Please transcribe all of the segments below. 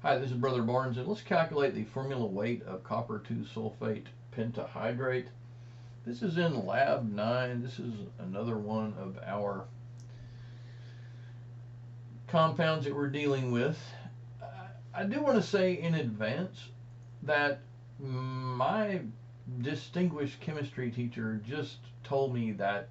Hi, this is Brother Barnes, and let's calculate the formula weight of copper 2 sulfate pentahydrate. This is in Lab 9. This is another one of our compounds that we're dealing with. I do want to say in advance that my distinguished chemistry teacher just told me that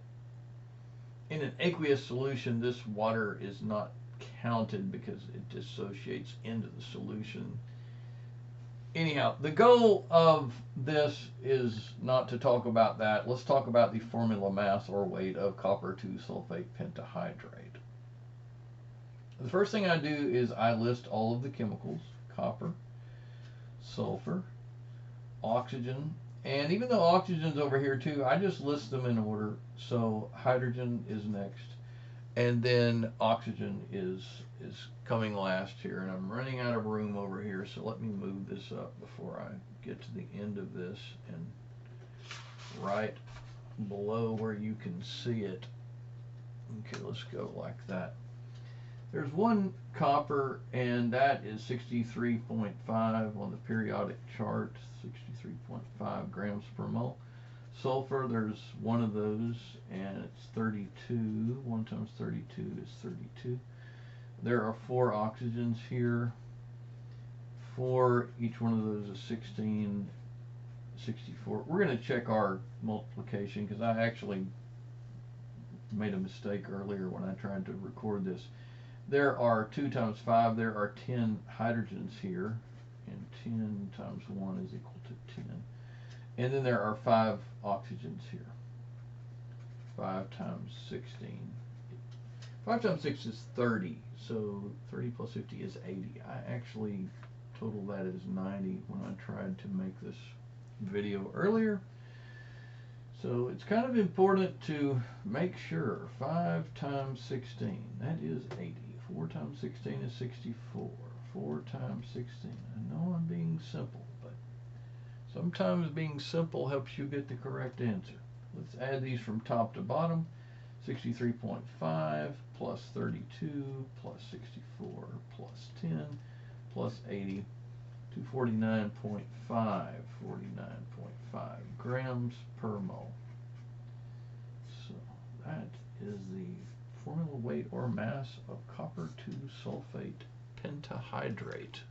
in an aqueous solution, this water is not counted because it dissociates into the solution. Anyhow, the goal of this is not to talk about that. Let's talk about the formula mass or weight of copper 2 sulfate pentahydrate. The first thing I do is I list all of the chemicals: copper, sulfur, oxygen, and even though oxygen's over here too, I just list them in order. So hydrogen is next, and then oxygen is coming last here, and I'm running out of room over here, so let me move this up before I get to the end of this, and right below where you can see it. Okay, let's go like that. There's one copper, and that is 63.5 on the periodic chart, 63.5 grams per mole. Sulfur, there's one of those, and it's 32. 1 times 32 is 32. There are 4 oxygens here. 4, each one of those is 16, 64. We're going to check our multiplication because I actually made a mistake earlier when I tried to record this. There are 2 times 5, there are 10 hydrogens here, and 10 times 1 is equal to 10. And then there are 5 oxygens here. 5 times 16. 5 times 6 is 30, so 30 plus 50 is 80. I actually totaled that as 90 when I tried to make this video earlier. So it's kind of important to make sure. 5 times 16, that is 80. 4 times 16 is 64. 4 times 16. I know I'm being simple, but sometimes being simple helps you get the correct answer. Let's add these from top to bottom. 63.5 plus 32 plus 64 plus 10 plus 80 to 49.5 grams per mole. So that is the formula weight or mass of copper 2 sulfate pentahydrate.